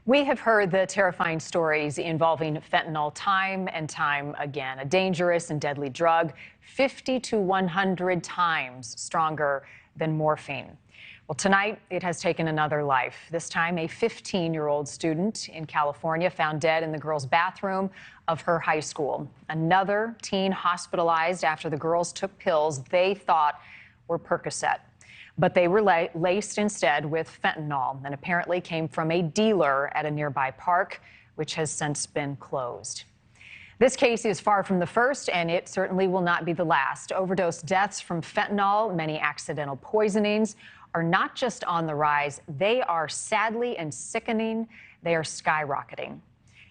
We have heard the terrifying stories involving fentanyl time and time again, a dangerous and deadly drug, 50 to 100 times stronger than morphine. Well, tonight it has taken another life. This time, a 15-year-old student in California found dead in the girls' bathroom of her high school. Another teen hospitalized after the girls took pills they thought were Percocet. But they were laced instead with fentanyl and apparently came from a dealer at a nearby park, which has since been closed. This case is far from the first, and it certainly will not be the last. Overdose deaths from fentanyl, many accidental poisonings, are not just on the rise. They are sadly and sickening. They are skyrocketing.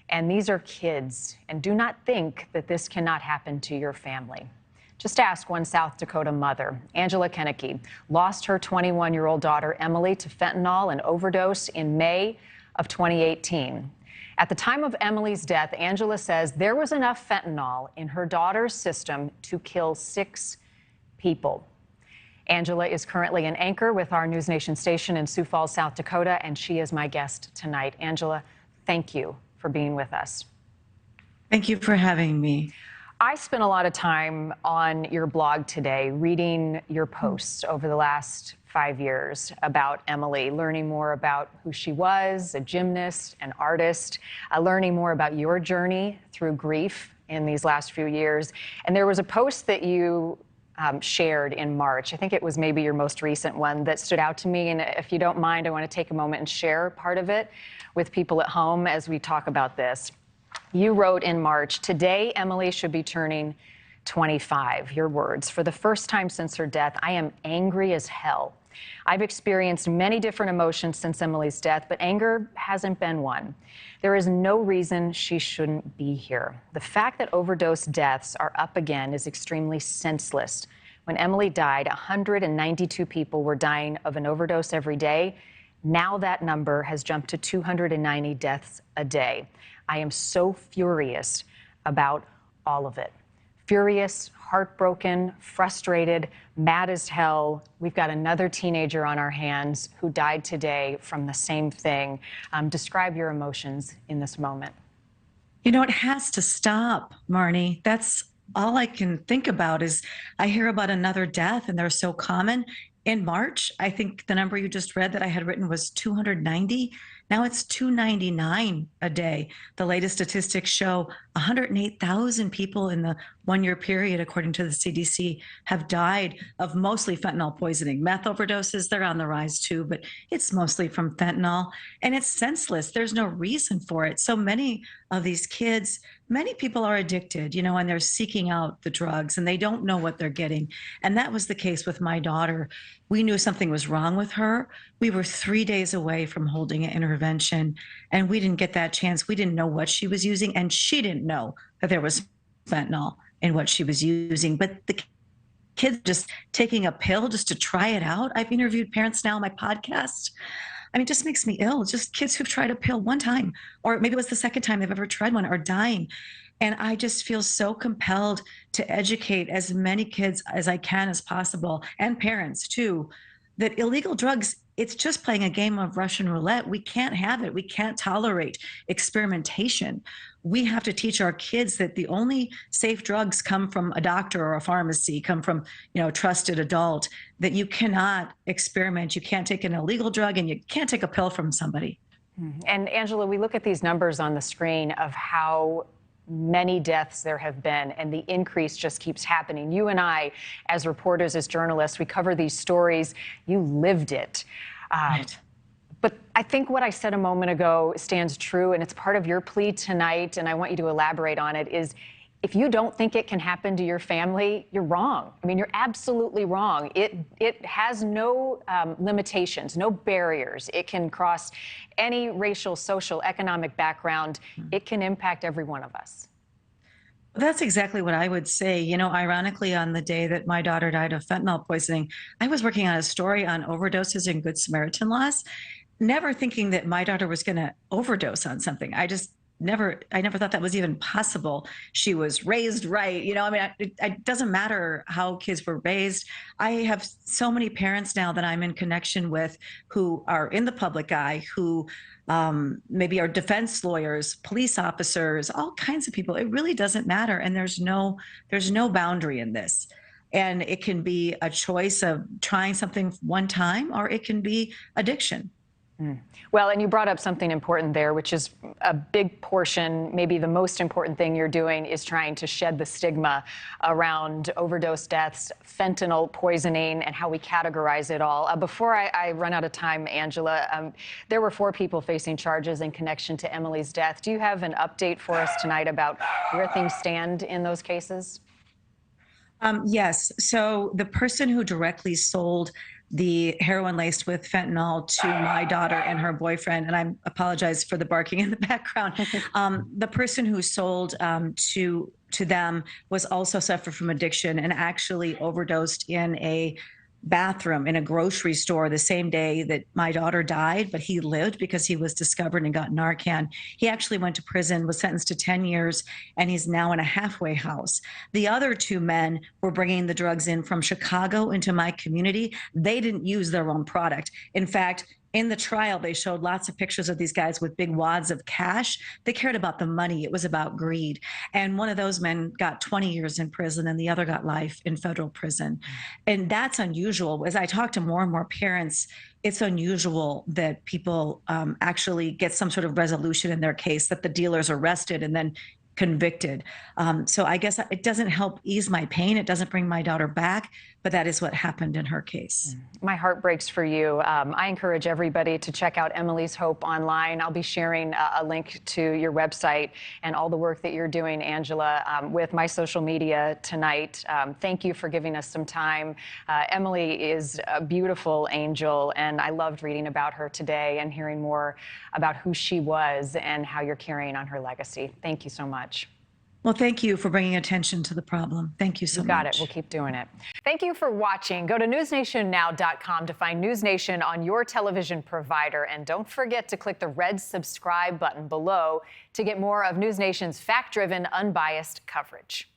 And these are kids, and do not think that this cannot happen to your family. Just ask one South Dakota mother. Angela Kennecke lost her 21-year-old daughter, Emily, to fentanyl and overdose in May of 2018. At the time of Emily's death, Angela says there was enough fentanyl in her daughter's system to kill 6 people. Angela is currently an anchor with our NewsNation station in Sioux Falls, South Dakota, and she is my guest tonight. Angela, thank you for being with us. Thank you for having me. I spent a lot of time on your blog today reading your posts over the last 5 years about Emily, learning more about who she was, a gymnast, an artist, learning more about your journey through grief in these last few years. And there was a post that you shared in March. I think it was maybe your most recent one that stood out to me. And if you don't mind, I want to take a moment and share part of it with people at home as we talk about this. You wrote in March, "Today, Emily should be turning 25. Your words, "For the first time since her death, I am angry as hell. I've experienced many different emotions since Emily's death, but anger hasn't been one. There is no reason she shouldn't be here. The fact that overdose deaths are up again is extremely senseless. When Emily died, 192 people were dying of an overdose every day. Now that number has jumped to 290 deaths a day. I am so furious about all of it. Furious, heartbroken, frustrated, mad as hell. We've got another teenager on our hands who died today from the same thing." Describe your emotions in this moment. You know, it has to stop, Marnie. That's all I can think about is I hear about another death and they're so common. In March, I think the number you just read that I had written was 290. Now it's 299 a day. The latest statistics show 108,000 people in the one-year period, according to the CDC, have died of mostly fentanyl poisoning. Meth overdoses, they're on the rise too, but it's mostly from fentanyl. And it's senseless. There's no reason for it. So many of these kids, many people are addicted, and they're seeking out the drugs and they don't know what they're getting. And that was the case with my daughter. We knew something was wrong with her. We were 3 days away from holding an intervention, and we didn't get that chance. We didn't know what she was using, and she didn't know that there was fentanyl in what she was using. But the kids just taking a pill just to try it out. I've interviewed parents now on my podcast. I mean, it just makes me ill. Just kids who've tried a pill one time, or maybe it was the second time they've ever tried one, are dying. And I just feel so compelled to educate as many kids as I can as possible, and parents too, that illegal drugs, it's just playing a game of Russian roulette. We can't have it. We can't tolerate experimentation. We have to teach our kids that the only safe drugs come from a doctor or a pharmacy, come from, a trusted adult, that you cannot experiment. You can't take an illegal drug and you can't take a pill from somebody. And Angela, we look at these numbers on the screen of how many deaths there have been, and the increase just keeps happening. You and I, as reporters, as journalists, we cover these stories. You lived it. Right. But I think what I said a moment ago stands true, and it's part of your plea tonight, and I want you to elaborate on it, is if you don't think it can happen to your family, you're wrong. I mean, you're absolutely wrong. It has no limitations, no barriers. It can cross any racial, social, economic background. It can impact every one of us. That's exactly what I would say. Ironically, on the day that my daughter died of fentanyl poisoning, I was working on a story on overdoses and Good Samaritan laws, never thinking that my daughter was going to overdose on something. I never thought that was even possible. She was raised right. It doesn't matter how kids were raised. I have so many parents now that I'm in connection with who are in the public eye, who maybe our defense lawyers, police officers, all kinds of people. It really doesn't matter. And there's no boundary in this. And it can be a choice of trying something one time, or it can be addiction. Well, and you brought up something important there, which is a big portion, maybe the most important thing you're doing is trying to shed the stigma around overdose deaths, fentanyl poisoning, and how we categorize it all. Before I run out of time, Angela, there were 4 people facing charges in connection to Emily's death. Do you have an update for us tonight about where things stand in those cases? Yes. So the person who directly sold the heroin laced with fentanyl to my daughter and her boyfriend, and I apologize for the barking in the background. The person who sold to them was also suffered from addiction and actually overdosed in a bathroom in a grocery store the same day that my daughter died, but he lived because he was discovered and got Narcan. He actually went to prison, was sentenced to 10 years, and he's now in a halfway house. The other 2 men were bringing the drugs in from Chicago into my community. They didn't use their own product. In fact, in the trial, they showed lots of pictures of these guys with big wads of cash. They cared about the money. It was about greed. And one of those men got 20 years in prison and the other got life in federal prison. And that's unusual. As I talk to more and more parents, it's unusual that people actually get some sort of resolution in their case, that the dealer's arrested and then convicted. So I guess it doesn't help ease my pain. It doesn't bring my daughter back, but that is what happened in her case. My heart breaks for you. I encourage everybody to check out Emily's Hope online. I'll be sharing a link to your website and all the work that you're doing, Angela, with my social media tonight. Thank you for giving us some time. Emily is a beautiful angel, and I loved reading about her today and hearing more about who she was and how you're carrying on her legacy. Thank you so much. Well, thank you for bringing attention to the problem. Thank you so much. You got it. We'll keep doing it. Thank you for watching. Go to newsnationnow.com to find News Nation on your television provider. And don't forget to click the red subscribe button below to get more of News Nation's fact-driven, unbiased coverage.